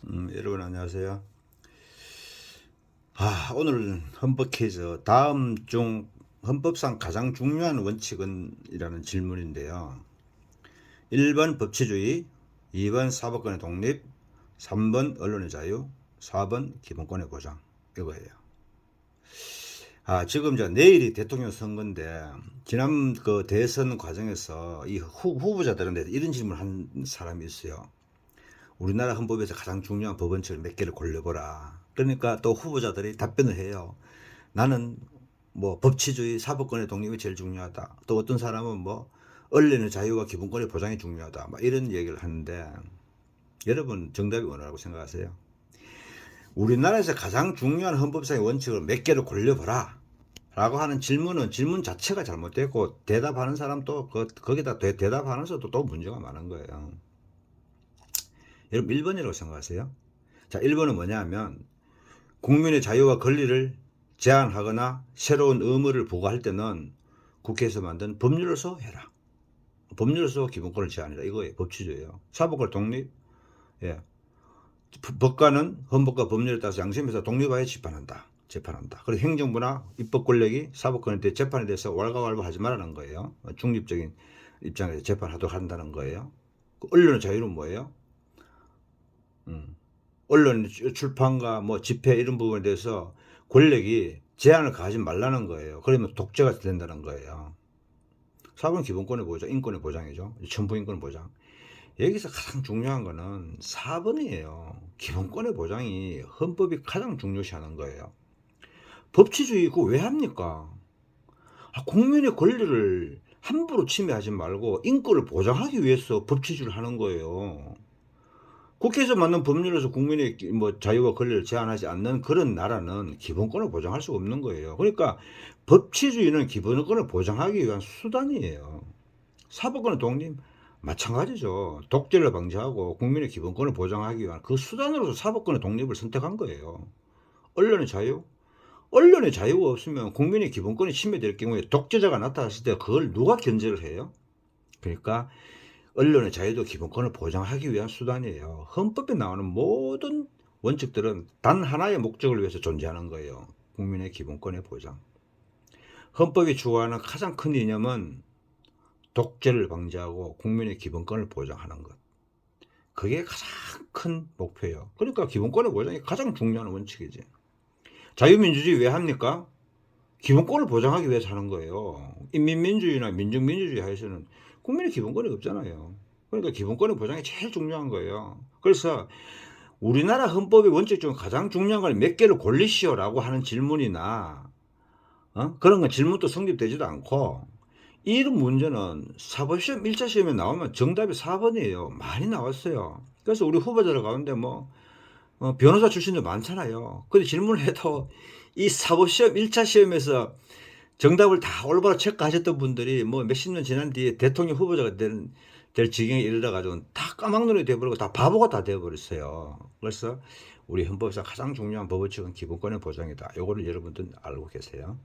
여러분 안녕하세요. 오늘 헌법 퀴즈 다음 중 헌법상 가장 중요한 원칙은 이라는 질문인데요. 1번 법치주의, 2번 사법권의 독립, 3번 언론의 자유, 4번 기본권의 보장. 이거예요. 지금 내일이 대통령 선거인데 지난 그 대선 과정에서 이 후보자들한테 이런 질문을 한 사람이 있어요. 우리나라 헌법에서 가장 중요한 법원칙을 몇 개를 골라보라. 그러니까 또 후보자들이 답변을 해요. 나는 뭐 법치주의, 사법권의 독립이 제일 중요하다. 또 어떤 사람은 뭐 언론의 자유와 기본권의 보장이 중요하다. 막 이런 얘기를 하는데 여러분 정답이 뭐라고 생각하세요? 우리나라에서 가장 중요한 헌법상의 원칙을 몇 개를 골라보라. 라고 하는 질문 자체가 잘못됐고 대답하는 사람도 거기다 대답하는 사람도 또 문제가 많은 거예요. 여러분 1번이라고 생각하세요? 자, 1번은 뭐냐 하면 국민의 자유와 권리를 제한하거나 새로운 의무를 부과할 때는 국회에서 만든 법률로서 해라. 법률로서 기본권을 제한해라. 이거예요. 법치주의예요. 사법권 독립. 예. 법관은 헌법과 법률에 따라서 양심에서 독립하여 재판한다. 그리고 행정부나 입법 권력이 사법권에 대해 재판에 대해서 왈가왈부하지 말라는 거예요. 중립적인 입장에서 재판하도록 한다는 거예요. 언론의 자유는 뭐예요? 언론 출판과 뭐 집회 이런 부분에 대해서 권력이 제한을 가하지 말라는 거예요. 그러면 독재가 된다는 거예요. 사본 기본권의 보장, 인권의 보장이죠. 천부인권 보장. 여기서 가장 중요한 거는 4번이에요. 기본권의 보장이 헌법이 가장 중요시하는 거예요. 법치주의 그거 왜 합니까? 국민의 권리를 함부로 침해하지 말고 인권을 보장하기 위해서 법치주의를 하는 거예요. 국회에서 만든 법률에서 국민의 뭐 자유와 권리를 제한하지 않는 그런 나라는 기본권을 보장할 수 없는 거예요. 그러니까 법치주의는 기본권을 보장하기 위한 수단이에요. 사법권의 독립 마찬가지죠. 독재를 방지하고 국민의 기본권을 보장하기 위한 그 수단으로서 사법권의 독립을 선택한 거예요. 언론의 자유? 언론의 자유가 없으면 국민의 기본권이 침해될 경우에 독재자가 나타났을 때 그걸 누가 견제를 해요? 그러니까 언론의 자유도 기본권을 보장하기 위한 수단이에요. 헌법에 나오는 모든 원칙들은 단 하나의 목적을 위해서 존재하는 거예요. 국민의 기본권의 보장. 헌법이 추구하는 가장 큰 이념은 독재를 방지하고 국민의 기본권을 보장하는 것. 그게 가장 큰 목표예요. 그러니까 기본권의 보장이 가장 중요한 원칙이지. 자유민주주의 왜 합니까? 기본권을 보장하기 위해서 하는 거예요. 인민민주주의나 민중민주주의 하에서는 국민의 기본권이 없잖아요. 그러니까 기본권의 보장이 제일 중요한 거예요. 그래서 우리나라 헌법의 원칙 중 가장 중요한 걸 몇 개를 골리시오라고 하는 질문이나 그런 건 질문도 성립되지도 않고 이런 문제는 사법시험 1차 시험에 나오면 정답이 4번이에요. 많이 나왔어요. 그래서 우리 후보자들 가운데 뭐 변호사 출신도 많잖아요. 근데 질문을 해도 이 사법시험 1차 시험에서 정답을 다 올바로 체크하셨던 분들이 뭐 몇십 년 지난 뒤에 대통령 후보자가 될 지경에 이르러가지고 다 까막눈이 돼버리고 다 바보가 다 돼버렸어요. 그래서 우리 헌법에서 가장 중요한 법원칙은 기본권의 보장이다. 요거를 여러분들 알고 계세요.